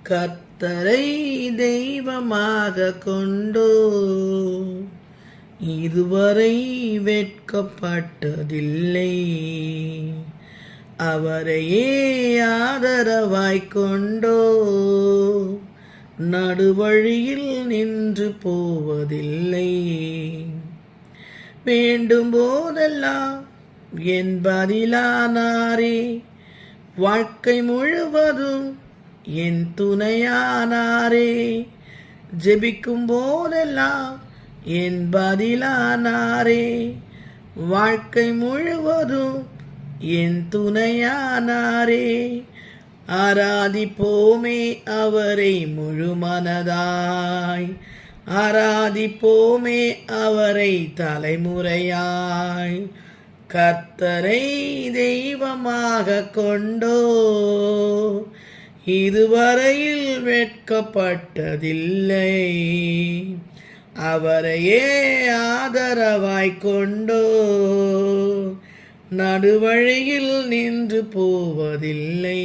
கர்த்தரை தெய்வமாக கொண்டோ இதுவரை வெட்கப்பட்டதில்லை. அவரையே ஆதரவாய் கொண்டோ நடுவழியில் நின்று போவதில்லை. வேண்டும் போதெல்லாம் என் பதிலானாரே, வாழ்க்கை முழுவதும் என் துணையானாரே. ஜெபிக்கும் போதெல்லாம் என் பதிலானாரே, வாழ்க்கை முழுவதும் என் துணையானாரே. ஆராதிப்போமே அவரை முழு மனதாய், ஆராதிப்போமே அவரை தலைமுறையாய். கர்த்தரை தெய்வமாக கொண்டோ இதுவரையில் வெட்கப்பட்டதில்லை. அவரையே ஆதரவாய் கொண்டோ நடுவழியில் நின்று போவதில்லை.